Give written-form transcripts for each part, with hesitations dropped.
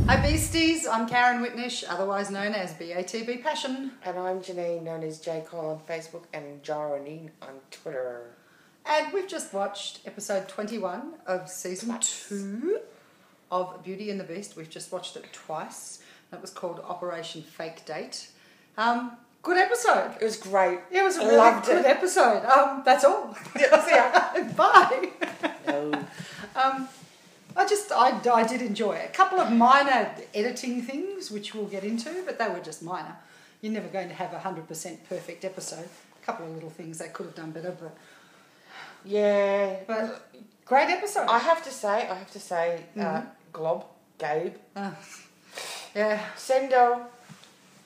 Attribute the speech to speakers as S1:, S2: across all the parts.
S1: Hi Beasties, I'm Karin Whitnish, otherwise known as BATB Passion.
S2: And I'm Janeen, known as J. Cole on Facebook and Janeen on Twitter.
S1: And we've just watched episode 21 of season 2 of Beauty and the Beast. We've just watched it twice. That was called Operation Fake Date. Good episode.
S2: It was great.
S1: It was a really good episode. That's all.
S2: Yeah.
S1: Bye.
S2: No.
S1: I did enjoy it. A couple of minor editing things, which we'll get into, but they were just minor. You're never going to have a 100% perfect episode. A couple of little things they could have done better, but
S2: Yeah.
S1: but great episode.
S2: I have to say, Glob, Gabe,
S1: Yeah.
S2: Sendo,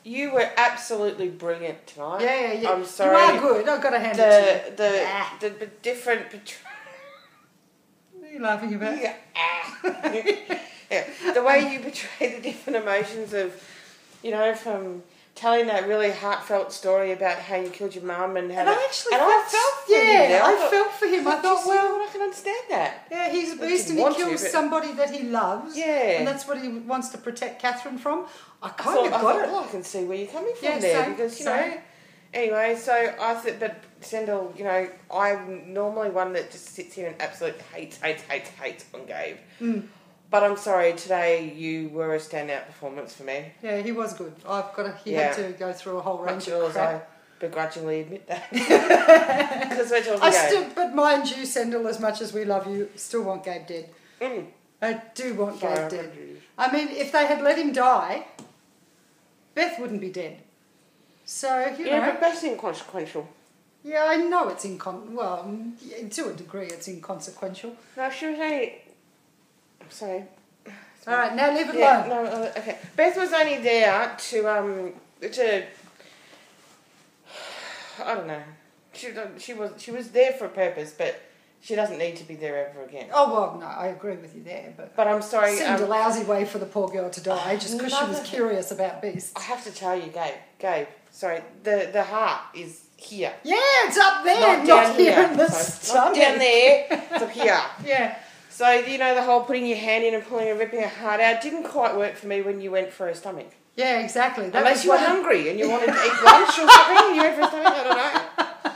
S2: you were absolutely brilliant tonight.
S1: Yeah.
S2: I'm sorry.
S1: You are good. I've got to hand it to you.
S2: The different...
S1: What are you laughing about?
S2: Yeah. Yeah. The way you portray the different emotions of, from telling that really heartfelt story about how you killed your mum and how...
S1: I felt for him. I thought,
S2: well, I can understand that.
S1: Yeah, he's a beast and he kills somebody that he loves.
S2: Yeah.
S1: And that's what he wants to protect Catherine from. I got it.
S2: Well, I can see where you're coming from because, Anyway, so I thought, but Sendel, I'm normally one that just sits here and absolutely hates on Gabe.
S1: Mm.
S2: But I'm sorry, today you were a standout performance for me.
S1: Yeah, he was good. He had to go through a whole range of crap.
S2: I begrudgingly admit that. Because we're talking
S1: but mind you, Sendel, as much as we love you, still want Gabe dead.
S2: Mm.
S1: I do want Gabe dead. I mean, if they had let him die, Beth wouldn't be dead. So,
S2: but Beth's inconsequential.
S1: Yeah, I know it's to a degree it's inconsequential.
S2: No, she was only... I'm sorry.
S1: All right, now leave it alone.
S2: No, okay. Beth was only there to I don't know. She was there for a purpose, but she doesn't need to be there ever again.
S1: Oh, well, no, I agree with you there, but
S2: I'm sorry.
S1: Seemed a lousy way for the poor girl to die, just because she was curious about beasts.
S2: I have to tell you, Gabe, sorry, the heart is here.
S1: Yeah, it's up there, not here in the stomach.
S2: Not down there, it's up here.
S1: Yeah.
S2: So, the whole putting your hand in and pulling and ripping her heart out didn't quite work for me when you went for her stomach.
S1: Yeah, exactly.
S2: Unless you were hungry and you wanted to eat lunch or something and you went for her stomach, I don't know.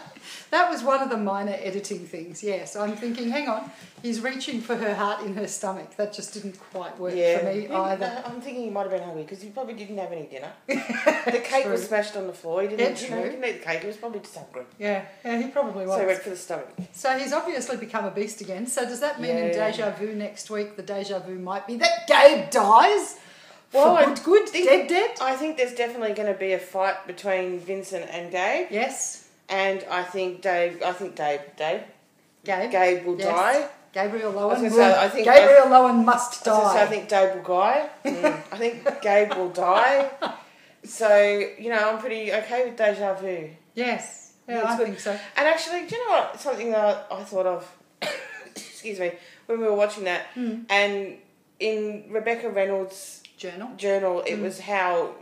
S1: That was one of the minor editing things, yes. I'm thinking, hang on, he's reaching for her heart in her stomach. That just didn't quite work for me either.
S2: I'm thinking he might have been hungry because he probably didn't have any dinner. The cake was smashed on the floor. He didn't eat the cake. He was probably just hungry.
S1: Yeah, he probably was.
S2: So he went for the stomach.
S1: So he's obviously become a beast again. So does that mean in Deja Vu next week, the Deja Vu might be that Gabe dies? Well, good, dead?
S2: I think there's definitely going to be a fight between Vincent and Gabe.
S1: Yes.
S2: And I think Gabe will die.
S1: Gabriel Lowen.
S2: Gabriel
S1: Lowen must die.
S2: I think Gabe will die. I think Gabe will die. So, I'm pretty okay with Deja Vu.
S1: Yes. Yeah, I think so.
S2: And actually, do you know what? Something that I thought of, excuse me, when we were watching that, and in Rebecca Reynolds' journal, it was how...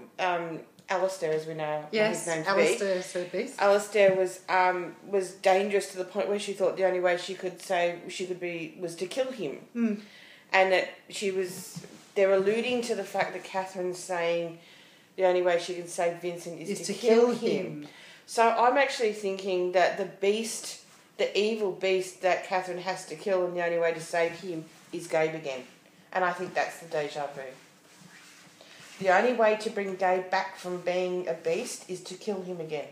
S2: Alistair, as we know, his name to be.
S1: Alistair's her beast.
S2: Alistair was dangerous to the point where she thought the only way she could be was to kill him, and that they're alluding to the fact that Catherine's saying the only way she can save Vincent is to kill him. So I'm actually thinking that the evil beast that Catherine has to kill, and the only way to save him is Gabe again, and I think that's the deja vu. The only way to bring Gabe back from being a beast is to kill him again.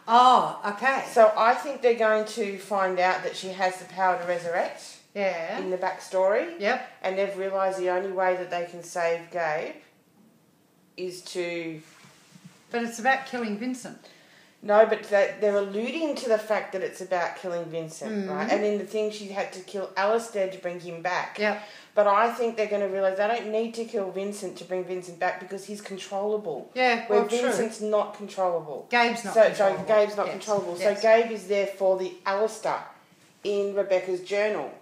S1: Oh, okay.
S2: So I think they're going to find out that she has the power to resurrect.
S1: Yeah.
S2: In the backstory.
S1: Yep.
S2: And they've realised the only way that they can save Gabe is to...
S1: But it's about killing Vincent.
S2: No, but they're alluding to the fact that it's about killing Vincent, right? And in the thing, she had to kill Alistair to bring him back.
S1: Yeah.
S2: But I think they're going to realise they don't need to kill Vincent to bring Vincent back because he's controllable.
S1: Yeah, well,
S2: Vincent's not controllable.
S1: Gabe's not controllable.
S2: So Gabe's not controllable.
S1: Yes.
S2: So Gabe is there for the Alistair in Rebecca's journal.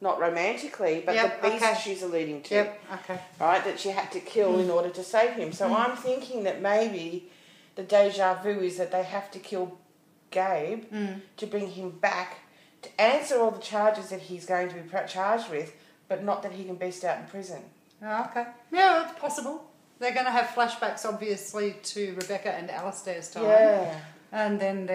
S2: Not romantically, but the beast she's alluding to.
S1: Yep, okay.
S2: Right, that she had to kill in order to save him. So I'm thinking that maybe the deja vu is that they have to kill Gabe to bring him back to answer all the charges that he's going to be charged with, but not that he can beast out in prison.
S1: Oh, okay. Yeah, it's possible. They're going to have flashbacks, obviously, to Rebecca and Alistair's time.
S2: Yeah.
S1: And then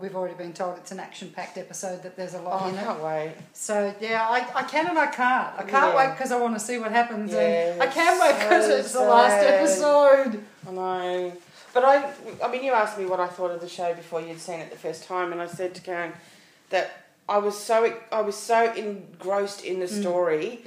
S1: we've already been told it's an action-packed episode, that there's a lot in it.
S2: I can't wait.
S1: So, yeah, I can and I can't. I can't wait because I want to see what happens.
S2: Yeah,
S1: and I can wait because it's the last episode.
S2: I know. But I mean, you asked me what I thought of the show before you'd seen it the first time, and I said to Karin that I was so engrossed in the story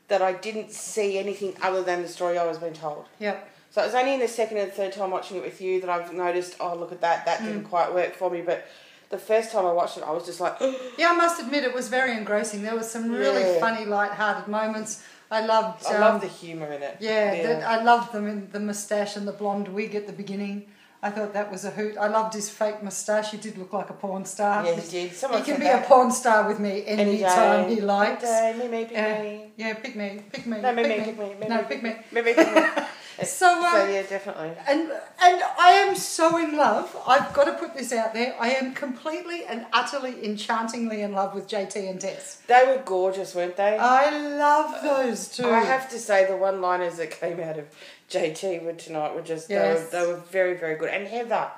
S2: that I didn't see anything other than the story I was being told.
S1: Yep.
S2: So it was only in the second and third time watching it with you that I've noticed, oh, look at that didn't quite work for me. But the first time I watched it, I was just like...
S1: Yeah, I must admit it was very engrossing. There was some really funny, light-hearted moments. I loved
S2: the humour in it.
S1: Yeah. I loved the moustache and the blonde wig at the beginning. I thought that was a hoot. I loved his fake moustache. He did look like a porn star.
S2: Yeah, he did.
S1: He can be a porn star with me any time he likes.
S2: Any day, pick me.
S1: Yeah, pick me.
S2: No, pick me.
S1: No, pick me.
S2: So yeah, definitely.
S1: And I am so in love. I've got to put this out there. I am completely and utterly, enchantingly in love with JT and Tess.
S2: They were gorgeous, weren't they?
S1: I love those two.
S2: I have to say the one-liners that came out of JT tonight were just they were very, very good. And Heather,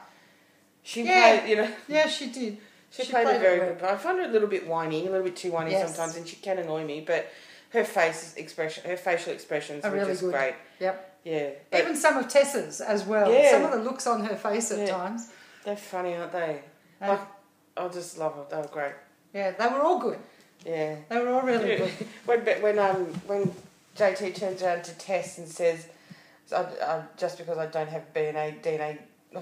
S2: she played, you know.
S1: Yeah, she did.
S2: She played a very good part. I find her a little bit whiny, a little bit too whiny sometimes, and she can annoy me. But her facial expressions were really just good. Great.
S1: Yep.
S2: Yeah.
S1: Even some of Tessa's as well. Yeah. Some of the looks on her face at times.
S2: They're funny, aren't they? I just love them. They were great.
S1: Yeah, they were all good.
S2: Yeah.
S1: They were all really good.
S2: When JT turns around to Tess and says, just because I don't have DNA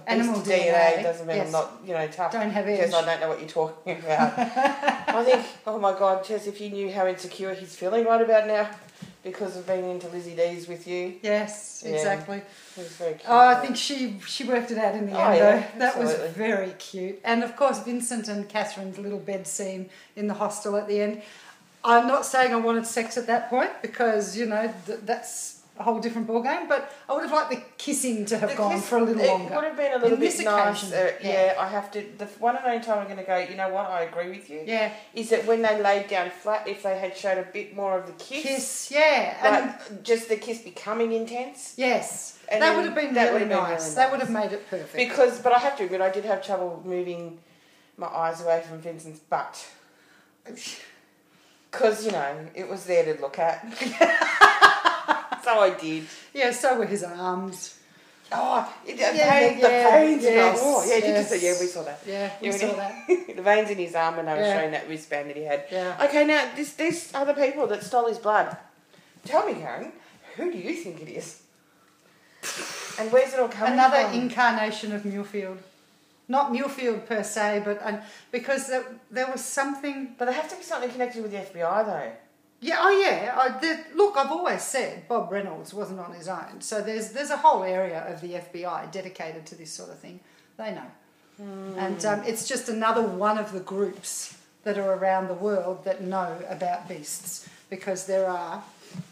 S1: animal
S2: DNA doesn't mean I'm not, tough.
S1: Don't have
S2: edge. Because I don't know what you're talking about. I think, oh my God, Tess, if you knew how insecure he's feeling right about now because of being into Lizzie D's with you.
S1: Yes, exactly.
S2: It was very cute.
S1: Oh, I think she worked it out in the end, though. That was very cute. And, of course, Vincent and Catherine's little bed scene in the hostel at the end. I'm not saying I wanted sex at that point because, that's a whole different ballgame, but I would have liked the kissing to have gone for a little longer.
S2: It would have been a little bit nice.
S1: Yeah,
S2: I have to... The one and only time I'm going to go, you know what, I agree with you.
S1: Yeah.
S2: Is that when they laid down flat, if they had showed a bit more of the kiss.
S1: And
S2: just the kiss becoming intense.
S1: Yes. And that would have been really nice. That would have made it perfect.
S2: But I have to admit, I did have trouble moving my eyes away from Vincent's butt. Because, it was there to look at. So I did.
S1: Yeah, so were his arms.
S2: Oh, the veins.
S1: Yes,
S2: we saw that.
S1: Yeah, we saw that.
S2: The veins in his arm when they were showing that wristband that he had.
S1: Yeah.
S2: Okay, now, these other people that stole his blood. Tell me, Karin, who do you think it is? And where's it all coming from?
S1: Another incarnation of Muirfield. Not Muirfield per se, but because there was something...
S2: But there has to be something connected with the FBI, though.
S1: Yeah, look, I've always said Bob Reynolds wasn't on his own. So there's a whole area of the FBI dedicated to this sort of thing. They know. And it's just another one of the groups that are around the world that know about beasts, because there are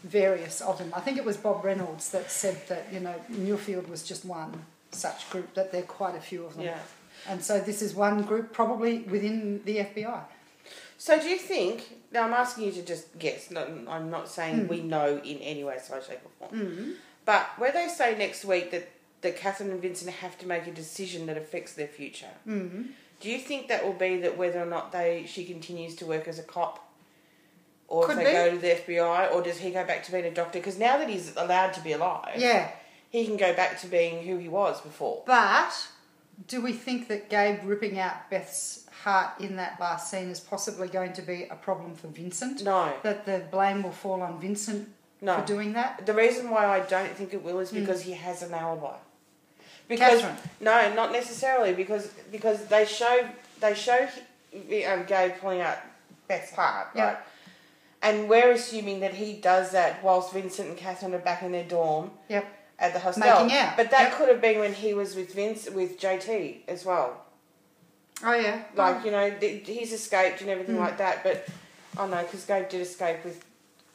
S1: various of them. I think it was Bob Reynolds that said that, Muirfield was just one such group, that there are quite a few of them.
S2: Yeah.
S1: And so this is one group probably within the FBI.
S2: So do you think... Now, I'm asking you to just guess. No, I'm not saying we know in any way, shape or form. But where they say next week that Catherine and Vincent have to make a decision that affects their future, do you think that will be that whether or not she continues to work as a cop, or
S1: Could
S2: if they go to the FBI, or does he go back to being a doctor? Because now that he's allowed to be alive, he can go back to being who he was before.
S1: But do we think that Gabe ripping out Beth's heart in that last scene is possibly going to be a problem for Vincent?
S2: No.
S1: That the blame will fall on Vincent for doing that?
S2: The reason why I don't think it will is because he has an alibi.
S1: Catherine?
S2: No, not necessarily, because they show Gabe pulling out Beth's heart, right? And we're assuming that he does that whilst Vincent and Catherine are back in their dorm at the hostel.
S1: Making out.
S2: But that could have been when he was with JT as well.
S1: Oh, yeah.
S2: He's escaped and everything like that, but, because Gabe did escape with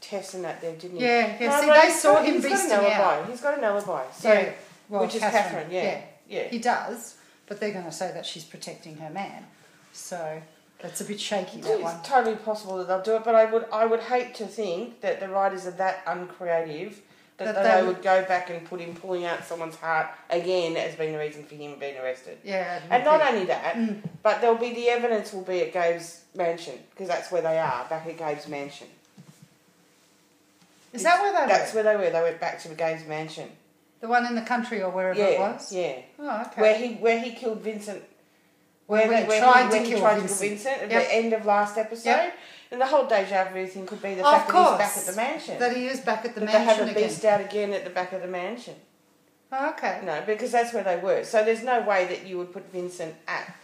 S2: Tess and that there, didn't he?
S1: Yeah. They saw him beasting out.
S2: He's got an alibi. So, which is Catherine,
S1: yeah. He does, but they're going to say that she's protecting her man. So... That's a bit shaky, that one.
S2: It's totally possible that they'll do it, but I would hate to think that the writers are that uncreative that they would go back and put him pulling out someone's heart again as being the reason for him being arrested.
S1: Yeah.
S2: And not only that, but the evidence will be at Gabe's mansion, because that's where they are, back at Gabe's mansion.
S1: Is that where they were?
S2: That's where they were. They went back to Gabe's mansion.
S1: The one in the country or wherever it was?
S2: Yeah.
S1: Oh, okay.
S2: Where he killed Vincent.
S1: Where he tried to kill
S2: Vincent at the end of last episode. Yep. And the whole deja vu thing could be the fact that he's back at the mansion.
S1: That he is back at the mansion
S2: again. They have a beast out again at the back of the mansion.
S1: Oh, okay.
S2: No, because that's where they were. So there's no way that you would put Vincent at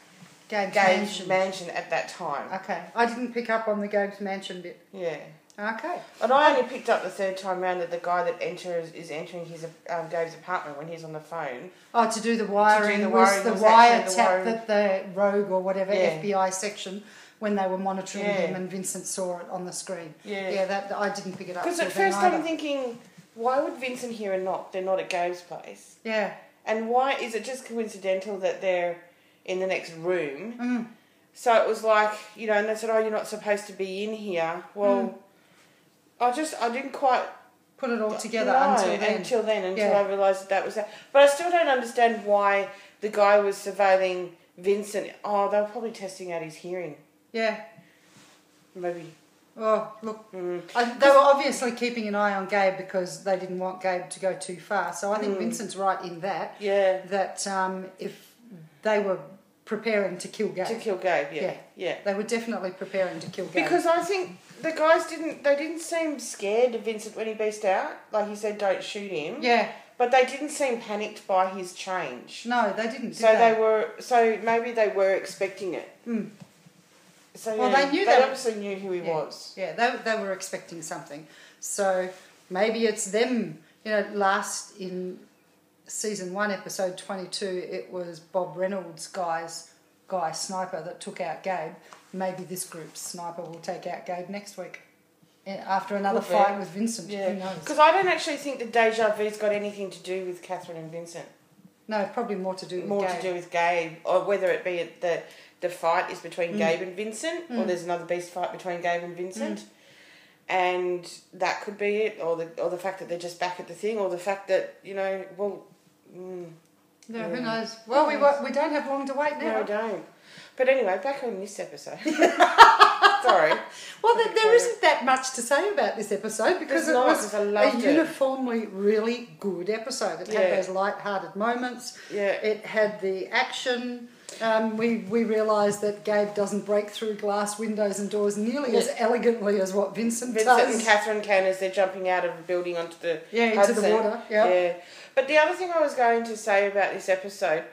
S2: Gabe's mansion at that time.
S1: Okay. I didn't pick up on the Gabe's mansion bit.
S2: Yeah.
S1: Okay.
S2: And I only picked up the third time round that the guy that is entering his Gabe's apartment when he's on the phone.
S1: Oh, to do the wiring. Was the wiretap that the rogue or whatever FBI section when they were monitoring him and Vincent saw it on the screen. Yeah. Yeah, that I didn't pick it up.
S2: Because at first I'm thinking, why would Vincent hear a knock? They're not at Gabe's place.
S1: Yeah.
S2: And why is it just coincidental that they're in the next room? So it was like, and they said, oh, you're not supposed to be in here. Well, I didn't quite
S1: put it all together until
S2: I realised that was that. But I still don't understand why the guy was surveilling Vincent. Oh, they were probably testing out his hearing.
S1: Yeah.
S2: Maybe.
S1: Oh, look. They were obviously keeping an eye on Gabe because they didn't want Gabe to go too far. So I think Vincent's right in that. Yeah. That if they were preparing to kill Gabe. Yeah. They were definitely preparing to kill Gabe.
S2: Because I think the guys didn't seem scared of Vincent when he beast out. Like he said, don't shoot him.
S1: Yeah.
S2: But they didn't seem panicked by his change.
S1: No, they didn't.
S2: So maybe they were expecting it. So they obviously knew who he was.
S1: Yeah, they were expecting something. So maybe it's them. Last in season 1, episode 22, it was Bob Reynolds' guy sniper that took out Gabe. Maybe this group's sniper will take out Gabe next week after another fight with Vincent.
S2: Yeah.
S1: Who knows?
S2: Because I don't actually think the deja vu's got anything to do with Catherine and Vincent.
S1: No, probably more to do with
S2: Gabe, or whether it be the fight is between Gabe and Vincent, or there's another beast fight between Gabe and Vincent. And that could be it, or the fact that they're just back at the thing, or the fact that, who
S1: knows? Well, we don't have long to wait now.
S2: No, we don't. But anyway, back on this episode. Sorry.
S1: Well, there isn't that much to say about this episode because it was a uniformly really good episode. It had those light-hearted moments. Yeah. It had the action. We realised that Gabe doesn't break through glass windows and doors nearly as elegantly as what Vincent does.
S2: Vincent and Catherine can as they're jumping out of a building onto the
S1: into the water.
S2: Yeah. But the other thing I was going to say about this episode,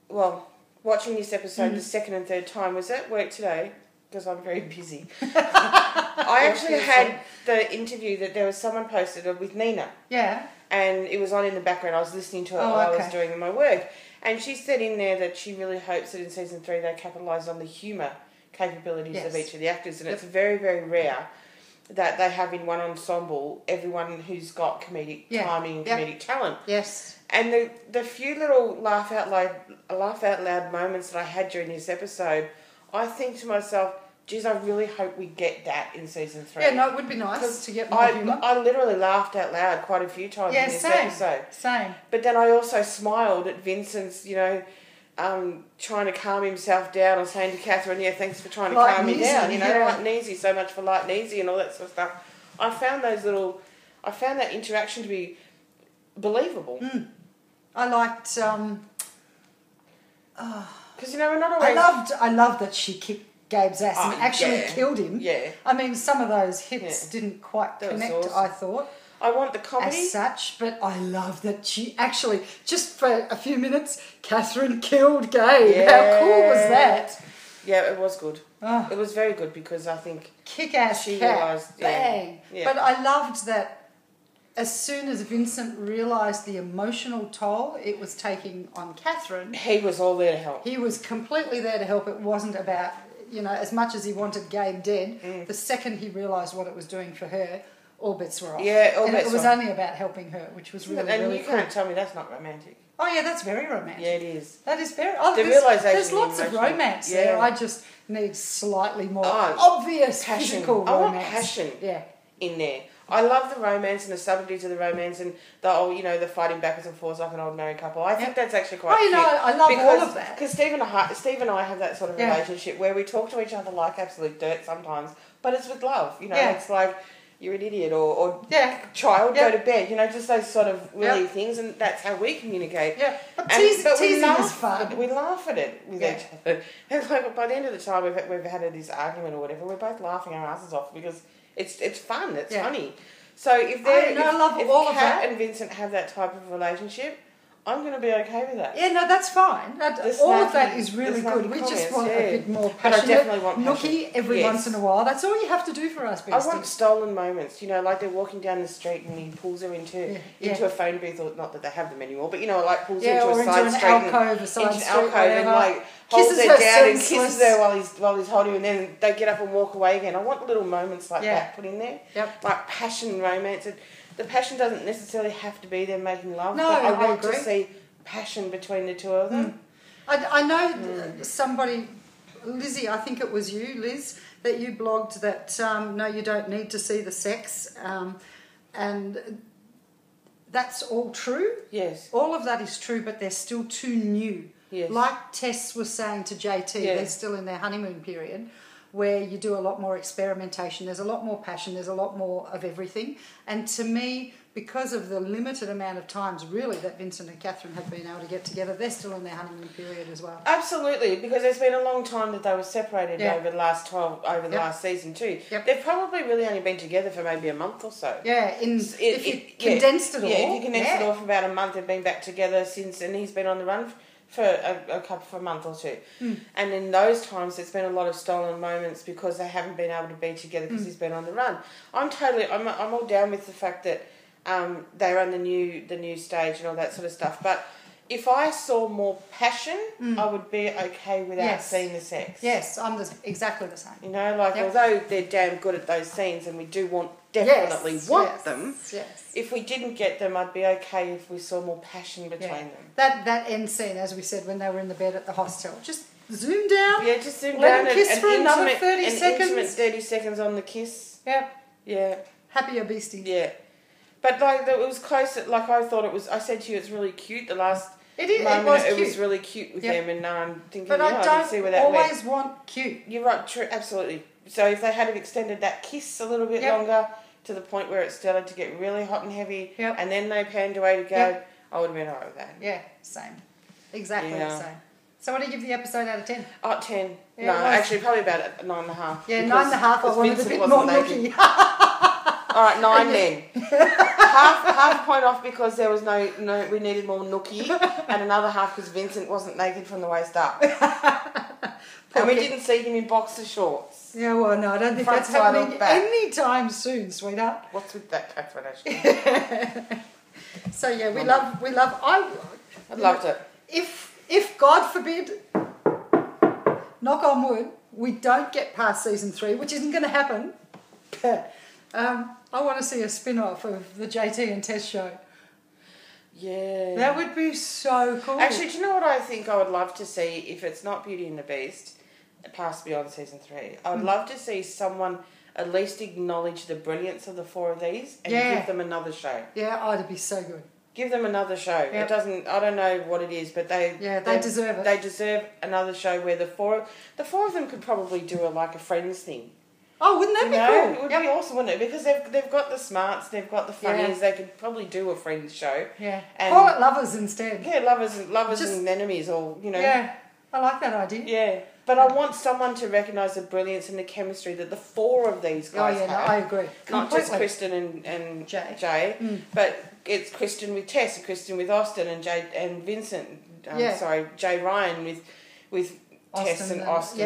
S2: watching this episode the second and third time, was at work today, because I'm very busy. I actually had the interview that there was someone posted with Nina. Yeah. And it was on in the background. I was listening to it while I was doing my work. And she said in there that she really hopes that in season 3 they capitalise on the humour capabilities of each of the actors. And it's very, very rare that they have in one ensemble everyone who's got comedic timing and comedic talent. Yes. And the few little laugh out loud moments that I had during this episode, I think to myself, geez, I really hope we get that in season 3.
S1: Yeah, no, it would be nice to get more humour.
S2: I literally laughed out loud quite a few times in this episode. Same. But then I also smiled at Vincent's, trying to calm himself down or saying to Catherine, thanks for trying to calm me down. Light and easy, so much for light and easy and all that sort of stuff. I found that interaction to be believable.
S1: I liked...
S2: because, we're not always...
S1: I loved that she kicked Gabe's ass and actually killed him. Yeah. I mean, some of those hits didn't quite connect, awesome. I thought.
S2: I want the comedy.
S1: As such, but I love that she actually, just for a few minutes, Catherine killed Gabe. Yeah. How cool was that?
S2: Yeah, it was good. Oh. It was very good because I think...
S1: Kick-ass
S2: she
S1: cat.
S2: Realised...
S1: Bang. Yeah. But I loved that as soon as Vincent realised the emotional toll it was taking on Catherine...
S2: He was all there to help.
S1: He was completely there to help. It wasn't about... as much as he wanted Gabe dead, the second he realised what it was doing for her, all bets were off.
S2: Yeah, all bets were off.
S1: It was only about helping her, which was really, really cool.
S2: And you can't tell me that's not romantic.
S1: Oh, yeah, that's very romantic.
S2: Yeah, it is.
S1: That is very...
S2: The realisation.
S1: There's lots of romance there. I just need slightly more obvious
S2: passion.
S1: physical romance.
S2: I want passion in there. I love the romance and the subtleties of the romance and the fighting backwards and forwards like an old married couple. I think that's actually quite cute.
S1: I love all of that.
S2: Because Steve and I have that sort of relationship where we talk to each other like absolute dirt sometimes, but it's with love. It's like, you're an idiot or child, go to bed. Just those sort of really things, and that's how we communicate.
S1: Yeah, but teasing is fun.
S2: We laugh at it with each other. And like by the end of the time we've had this argument or whatever, we're both laughing our asses off because it's fun, it's funny. So if Kat and Vincent have that type of relationship, I'm going to be okay with that.
S1: Yeah, no, that's fine. All of that is really good. We just want a bit more passionate,
S2: but I definitely want
S1: nookie every once in a while. That's all you have to do for us, Beasties.
S2: I want stolen moments, like they're walking down the street and he pulls her into a phone booth, or not that they have them anymore, but like pulls her into a side street. And like holds her down and kisses her while he's holding her, and then they get up and walk away again. I want little moments like that put in there.
S1: Yep.
S2: Like passion, romance. The passion doesn't necessarily have to be them making love,
S1: no,
S2: but I want to see passion between the two of them.
S1: I know somebody, Lizzie, I think it was you, Liz, that you blogged that no, you don't need to see the sex, and that's all true.
S2: Yes.
S1: All of that is true, but they're still too new.
S2: Yes.
S1: Like Tess was saying to JT, they're still in their honeymoon period, where you do a lot more experimentation, there's a lot more passion, there's a lot more of everything. And to me, because of the limited amount of times really that Vincent and Catherine have been able to get together, they're still in their honeymoon period as well.
S2: Absolutely, because it's been a long time that they were separated over the last last season too.
S1: Yep.
S2: They've probably really only been together for maybe a month or so.
S1: Yeah, if you condensed it all.
S2: Yeah, if you condensed it all for about a month, they've been back together since, and he's been on the run for a month or two. And in those times there's been a lot of stolen moments because they haven't been able to be together because he's been on the run. I'm all down with the fact that they're on the new stage and all that sort of stuff, but if I saw more passion, I would be okay without seeing the sex.
S1: Yes, I'm exactly the same.
S2: Although they're damn good at those scenes and we do definitely want them, if we didn't get them, I'd be okay if we saw more passion between them.
S1: That end scene, as we said, when they were in the bed at the hostel, just zoom down.
S2: Yeah, just zoom
S1: let
S2: down.
S1: Let them kiss for another 30 seconds.
S2: Intimate 30 seconds on the kiss.
S1: Yep.
S2: Yeah.
S1: Happier Beastie.
S2: Yeah. But it was close. Like I thought it was. I said to you, it's really cute. The last
S1: moment,
S2: it was really cute with them, and I'm thinking,
S1: but I
S2: can see where that
S1: always
S2: went.
S1: want cute.
S2: You're right. True. Absolutely. So if they had have extended that kiss a little bit longer to the point where it started to get really hot and heavy, and then they panned away to go, I would have been alright with that.
S1: Yeah. Same. Exactly the same. So what do you give the episode out of 10?
S2: 10. Yeah, no, actually probably about 9.5.
S1: Yeah, 9.5. I wanted a bit more nookie.
S2: All right, 9 then. half point off because there was no we needed more nookie, and another half because Vincent wasn't naked from the waist up. And we didn't see him in boxer shorts.
S1: Yeah, well, no, I don't think that's happening anytime soon, sweetheart.
S2: What's with that, Catherine?
S1: So yeah, we love. I
S2: loved it.
S1: If God forbid, knock on wood, we don't get past season 3, which isn't going to happen. I want to see a spin-off of the JT and Tess show. Yeah. That would be so cool.
S2: Actually, do you know what I think I would love to see if it's not Beauty and the Beast, past beyond season 3? I would love to see someone at least acknowledge the brilliance of the 4 of these and give them another show.
S1: Yeah, it'd be so good.
S2: Give them another show. Yep. It doesn't. I don't know what it is, but they
S1: deserve it.
S2: They deserve another show where the four of them could probably do a Friends thing.
S1: Oh, wouldn't that be cool?
S2: It would be awesome, wouldn't it? Because they've got the smarts, they've got the funnies. They could probably do a Friends show.
S1: Yeah. And call it Lovers instead.
S2: Yeah, lovers and enemies, or
S1: Yeah, I like that idea.
S2: Yeah, but I want someone to recognise the brilliance and the chemistry that the 4 of these guys have.
S1: No, I agree.
S2: Not just Kristen and Jay, but it's Kristen with Tess, and Kristen with Austin, and Vincent. Jay Ryan with Austin Tess and Austin.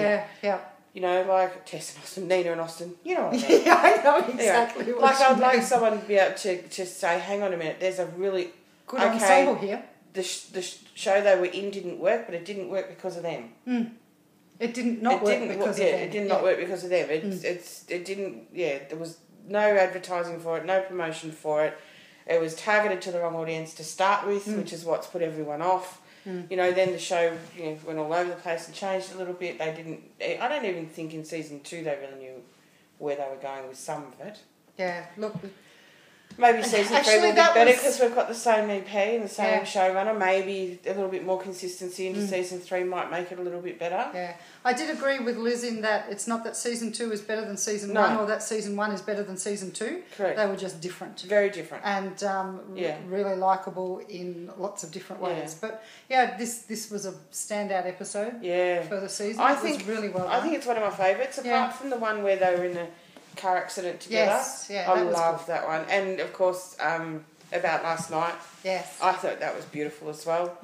S1: Yeah.
S2: Like Tess and Austin, Nina and Austin. You know what I mean?
S1: Yeah, I know exactly what you mean.
S2: I'd like someone to be able to say, hang on a minute, there's a really
S1: good ensemble here.
S2: The show they were in didn't work, but it didn't work because of them.
S1: It did not work because of them.
S2: It did not work because of them. It didn't. Yeah, there was no advertising for it, no promotion for it. it was targeted to the wrong audience to start with, which is what's put everyone off. You know, then the show, you know, went all over the place and changed a little bit. They didn't. I don't even think in season 2 they really knew where they were going with some of it.
S1: Yeah, look.
S2: Maybe season 3 will be better because we've got the same EP and the same showrunner. Maybe a little bit more consistency into season 3 might make it a little bit better.
S1: Yeah, I did agree with Liz in that it's not that season 2 is better than season 1 or that season 1 is better than season 2.
S2: Correct.
S1: They were just different.
S2: Very different.
S1: And really likeable in lots of different ways. Yeah. But yeah, this was a standout episode for the season. It was really well done.
S2: I think it's one of my favourites, apart from the one where they were in a car accident together.
S1: Yes, yeah,
S2: I love that one. And of course, about last night.
S1: Yes.
S2: I thought that was beautiful as well.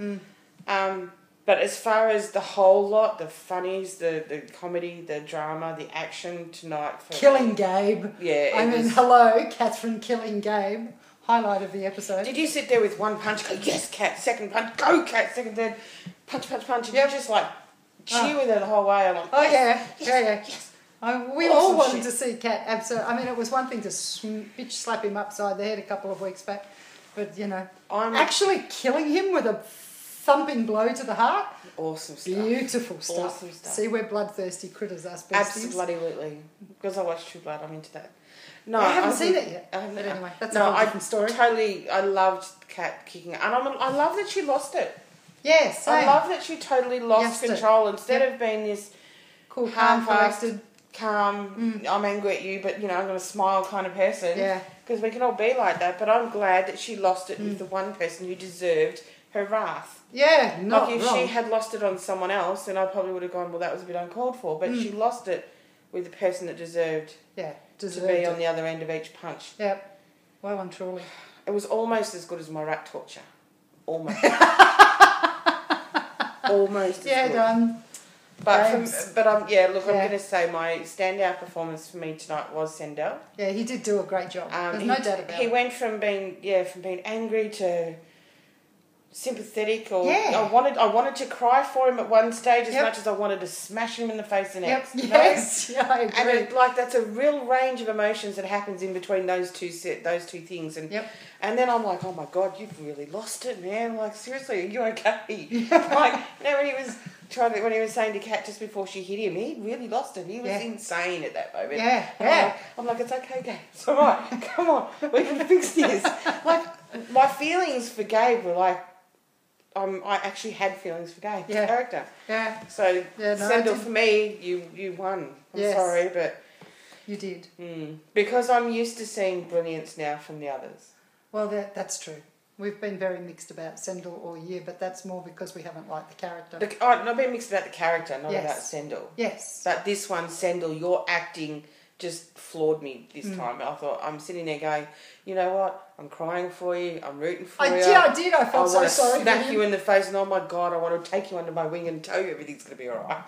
S2: But as far as the whole lot, the funnies, the comedy, the drama, the action tonight.
S1: Killing Gabe.
S2: Yeah.
S1: I mean, hello, Catherine killing Gabe. Highlight of the episode.
S2: Did you sit there with one punch, go, yes, Cat, second punch, go, Cat, second, third, punch, and you just like cheer with her the whole way? I'm like, yes.
S1: We all wanted to see Cat. Absolutely. I mean, it was one thing to bitch slap him upside the head a couple of weeks back, but you know, actually killing him with a thumping blow to the heart.
S2: Awesome stuff.
S1: Beautiful stuff.
S2: Awesome stuff.
S1: See, we're bloodthirsty critters, us Beasties.
S2: Absolutely. Because I watched True Blood, I'm into that. No,
S1: I haven't seen it yet.
S2: I haven't.
S1: But anyway, that's a whole different story.
S2: I loved Cat kicking it, and I love that she lost it.
S1: Yes,
S2: I love that she totally lost control instead of being this
S1: cool, calm, collected.
S2: Calm, I'm angry at you, but, you know, I'm going to smile kind of person.
S1: Yeah.
S2: Because we can all be like that, but I'm glad that she lost it with the one person who deserved her wrath.
S1: Yeah, not
S2: like if
S1: wrong.
S2: she had lost it on someone else, then I probably would have gone, well, that was a bit uncalled for. But she lost it with the person that deserved to be on the other end of each punch.
S1: Yep. Well and truly.
S2: It was almost as good as my rat torture. Almost. Almost as good. But I'm going to say my standout performance for me tonight was Sendell.
S1: Yeah, he did do a great job. There's no doubt about it.
S2: He went from being angry to sympathetic, or I wanted to cry for him at one stage as much as I wanted to smash him in the face the next.
S1: Yes, yeah, I agree.
S2: And that's a real range of emotions that happens in between those two things. And and then I'm like, oh my God, you've really lost it, man. Like, seriously, are you okay? Like, you know, when he was saying to Kat just before she hit him, he really lost it. He was insane at that moment.
S1: Yeah.
S2: I'm like, it's okay, Gabe. It's all right. Come on, we can fix this. Like, my feelings for Gabe were like, I actually had feelings for Gabe, the character.
S1: Yeah.
S2: So, Sendell, for me, you won. I'm sorry, but...
S1: You did.
S2: Because I'm used to seeing brilliance now from the others.
S1: Well, that's true. We've been very mixed about Sendell all year, but that's more because we haven't liked the character.
S2: I've been mixed about the character, not about Sendell.
S1: Yes.
S2: But this one, Sendell, your acting just floored me this time. I thought, I'm sitting there going, you know what? I'm crying for you. I'm rooting for you.
S1: I did. I felt so sorry.
S2: I want to smack you in the face and, oh my God, I want to take you under my wing and tell you everything's going to be all right.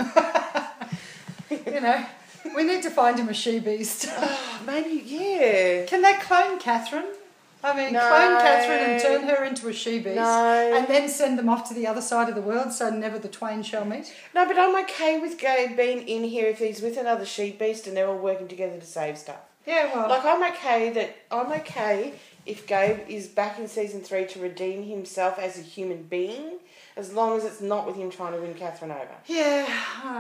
S1: You know, we need to find him a she-beast.
S2: Maybe, yeah.
S1: Can they clone Catherine? I mean, clone Catherine and turn her into a she-beast and then send them off to the other side of the world so never the twain shall meet?
S2: No, but I'm okay with Gabe being in here if he's with another she-beast and they're all working together to save stuff.
S1: Yeah, well...
S2: Like, I'm okay if Gabe is back in season 3 to redeem himself as a human being, as long as it's not with him trying to win Catherine over.
S1: Yeah,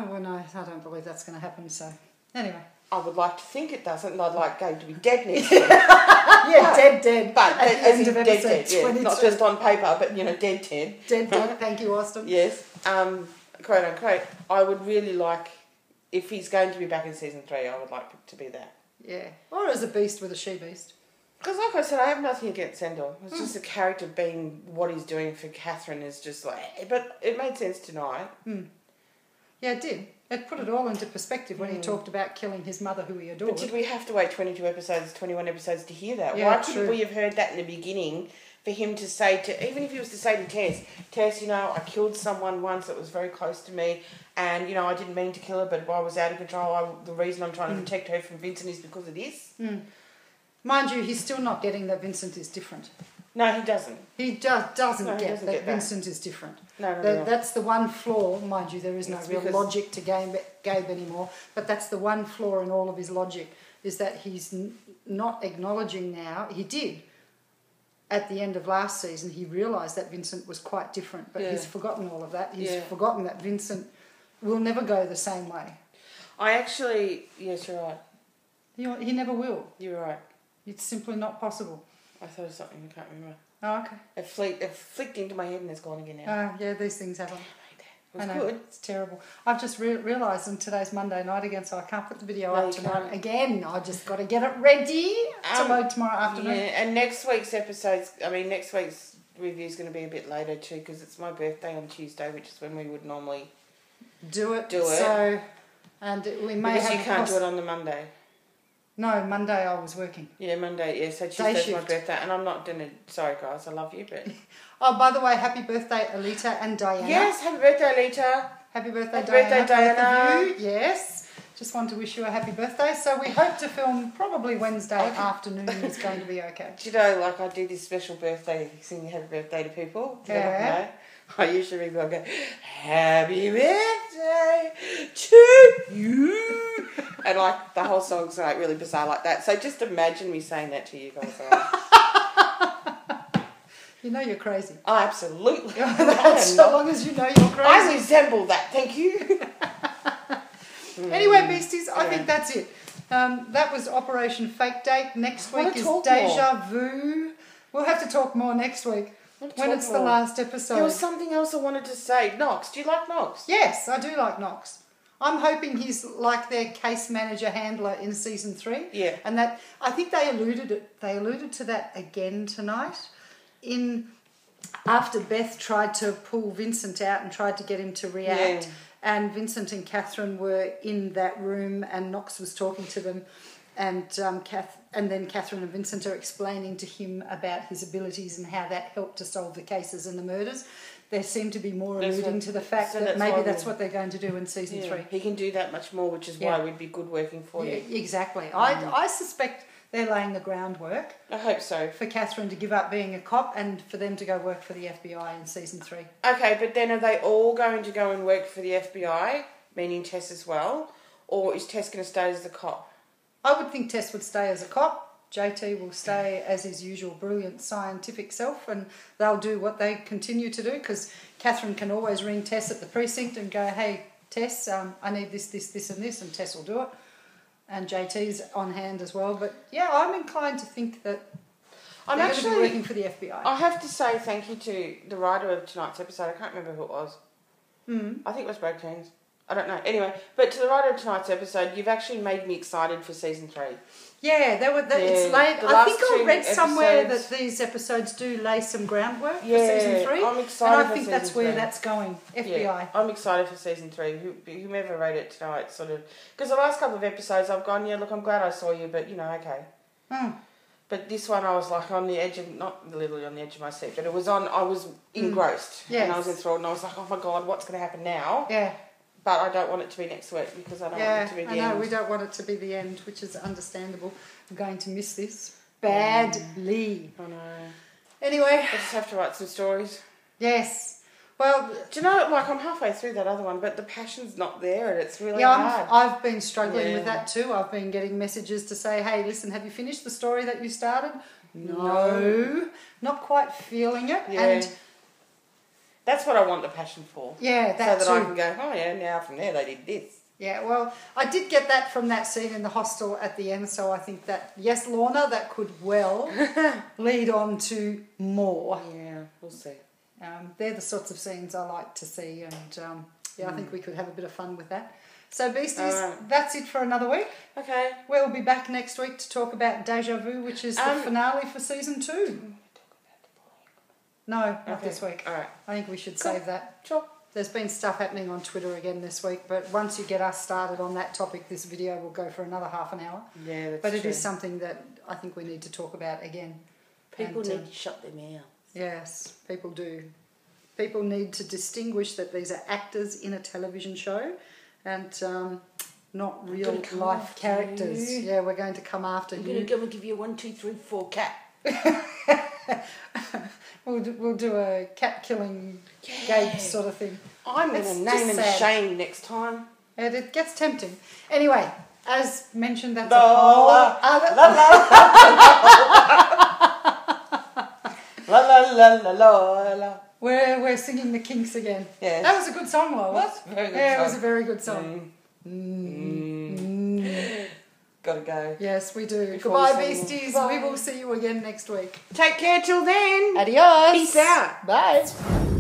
S1: well, no, I don't believe that's going to happen, so... Anyway.
S2: I would like to think it doesn't, and I'd like Gabe to be dead next week.
S1: dead.
S2: But
S1: at the end of
S2: dead, yeah. Not just on paper, but, you know, dead.
S1: Dead, thank you, Austin.
S2: Yes, quote unquote. I would really like, if he's going to be back in season 3, I would like it to be that.
S1: Yeah, or as a beast with a she-beast.
S2: Because like I said, I have nothing against Sendell. It's just the character being what he's doing for Catherine is just like... But it made sense tonight.
S1: Yeah, it did. It put it all into perspective when he talked about killing his mother who he adored.
S2: But did we have to wait 22 episodes, 21 episodes to hear that?
S1: Yeah,
S2: Why couldn't we have heard that in the beginning for him to say to... Even if he was to say to Tess, you know, I killed someone once that was very close to me and, you know, I didn't mean to kill her, but I was out of control. The reason I'm trying to protect her from Vincent is because of this.
S1: Mind you, he's still not getting that Vincent is different.
S2: No, he doesn't.
S1: He doesn't get that Vincent is different.
S2: No.
S1: That's the one flaw. Mind you, there is no real logic to Gabe anymore, but that's the one flaw in all of his logic, is that he's not acknowledging now. He did at the end of last season, he realised that Vincent was quite different, but he's forgotten all of that. He's forgotten that Vincent will never go the same way.
S2: Yes, you're right.
S1: He never will.
S2: You're right.
S1: It's simply not possible.
S2: I thought of something, I can't remember.
S1: Oh, okay.
S2: It flicked into my head and it's gone again now.
S1: Yeah, these things happen.
S2: It was good.
S1: It's terrible. I've just realised, and today's Monday night again, so I can't put the video up tonight again. I just got to get it ready to load tomorrow afternoon.
S2: Yeah, and next week's review is going to be a bit later too, because it's my birthday on Tuesday, which is when we would normally
S1: do it. So, and we may
S2: because you can't do it on the Monday.
S1: No, Monday I was working.
S2: Yeah, Monday. Yeah, so Tuesday's my birthday, and I'm not doing it. Sorry, guys, I love you, but.
S1: Oh, by the way, happy birthday, Alita and Diana.
S2: Yes, happy birthday, Alita.
S1: Happy birthday,
S2: happy
S1: Diana.
S2: Birthday, Diana.
S1: Yes. Just want to wish you a happy birthday. So we hope to film probably Wednesday afternoon is going to be okay.
S2: Do you know, like I do this special birthday, singing happy birthday to people?
S1: Yeah.
S2: I usually go, happy birthday to you. And like the whole song's like really bizarre like that. So just imagine me saying that to you guys.
S1: You know you're crazy.
S2: Oh, absolutely.
S1: That's so long as you know you're crazy.
S2: I resemble that, thank you.
S1: Anyway, Beasties, I think that's it. That was Operation Fake Date. Next week is Deja Vu. We'll have to talk more next week when it's the last episode.
S2: There was something else I wanted to say. Knox, do you like Knox?
S1: Yes, I do like Knox. I'm hoping he's like their case manager handler in season 3.
S2: Yeah.
S1: And that I think they alluded to that again tonight. After Beth tried to pull Vincent out and tried to get him to react, and Vincent and Catherine were in that room, and Knox was talking to them, and then Catherine and Vincent are explaining to him about his abilities and how that helped to solve the cases and the murders. There seemed to be more alluding to the fact that maybe that's what they're going to do in season 3.
S2: He can do that much more, which is why we'd be good working for you.
S1: Exactly. I suspect they're laying the groundwork.
S2: I hope so.
S1: For Catherine to give up being a cop and for them to go work for the FBI in season 3.
S2: Okay, but then are they all going to go and work for the FBI, meaning Tess as well? Or is Tess going to stay as the cop?
S1: I would think Tess would stay as a cop. JT will stay as his usual brilliant scientific self, and they'll do what they continue to do, because Catherine can always ring Tess at the precinct and go, hey, Tess, I need this, and this, and Tess will do it. And JT's on hand as well. But yeah, I'm inclined to think that they're going to be working for the FBI.
S2: I have to say thank you to the writer of tonight's episode. I can't remember who it was. I think it was Brad Keanes. I don't know. Anyway, but to the writer of tonight's episode, you've actually made me excited for season 3.
S1: Yeah, it's late. I think I read somewhere that these episodes do lay some groundwork for season 3.
S2: I'm excited.
S1: And I think that's where that's going. FBI.
S2: Yeah, I'm excited for season 3. Whomever wrote it tonight, sort of, because the last couple of episodes I've gone, yeah, look, I'm glad I saw you, but okay. But this one I was like on the edge of, not literally on the edge of my seat, but it was on. I was engrossed, and I was enthralled, and I was like, oh my god, what's going to happen now?
S1: Yeah.
S2: But I don't want it to be next week because I don't want it to be the end.
S1: I know, we don't want it to be the end, which is understandable. I'm going to miss this badly.
S2: I know.
S1: Anyway.
S2: I just have to write some stories.
S1: Yes. Well,
S2: do you know, like I'm halfway through that other one, but the passion's not there and it's really hard.
S1: I've been struggling with that too. I've been getting messages to say, hey, listen, have you finished the story that you started? No. Not quite feeling it.
S2: Yeah.
S1: And
S2: that's what I want the passion for.
S1: Yeah, that
S2: so that
S1: too.
S2: I can go, oh yeah, now from there they did this.
S1: Yeah, well, I did get that from that scene in the hostel at the end, so I think that, yes, Lorna, that could well lead on to more.
S2: Yeah, we'll see.
S1: They're the sorts of scenes I like to see, and I think we could have a bit of fun with that. So, Beasties, that's it for another week.
S2: Okay.
S1: We'll be back next week to talk about Deja Vu, which is the finale for season 2. No, not this week.
S2: All right.
S1: I think we should save that.
S2: Sure.
S1: There's been stuff happening on Twitter again this week, but once you get us started on that topic, this video will go for another half an hour.
S2: Yeah, that's
S1: But it
S2: true.
S1: is something that I think we need to talk about again.
S2: People need to shut their mouths.
S1: Yes, people do. People need to distinguish that these are actors in a television show and not real life characters. Yeah, we're going to come after you.
S2: We're going to go and give you a 1, 2, 3, 4 cat.
S1: We'll do a cat killing game sort of thing.
S2: I'm going to name and shame next time.
S1: And it gets tempting. Anyway, as mentioned, that's
S2: la la la la.
S1: We're singing the Kinks again.
S2: Yes.
S1: That was a good song, Lola.
S2: What? Very good
S1: Yeah,
S2: song.
S1: it was a very good song.
S2: Gotta go.
S1: Yes, we do.
S2: Before
S1: Goodbye,
S2: we sing.
S1: Beasties.
S2: Bye.
S1: We will see you again next week.
S2: Take care till then.
S1: Adios.
S2: Peace out.
S1: Bye.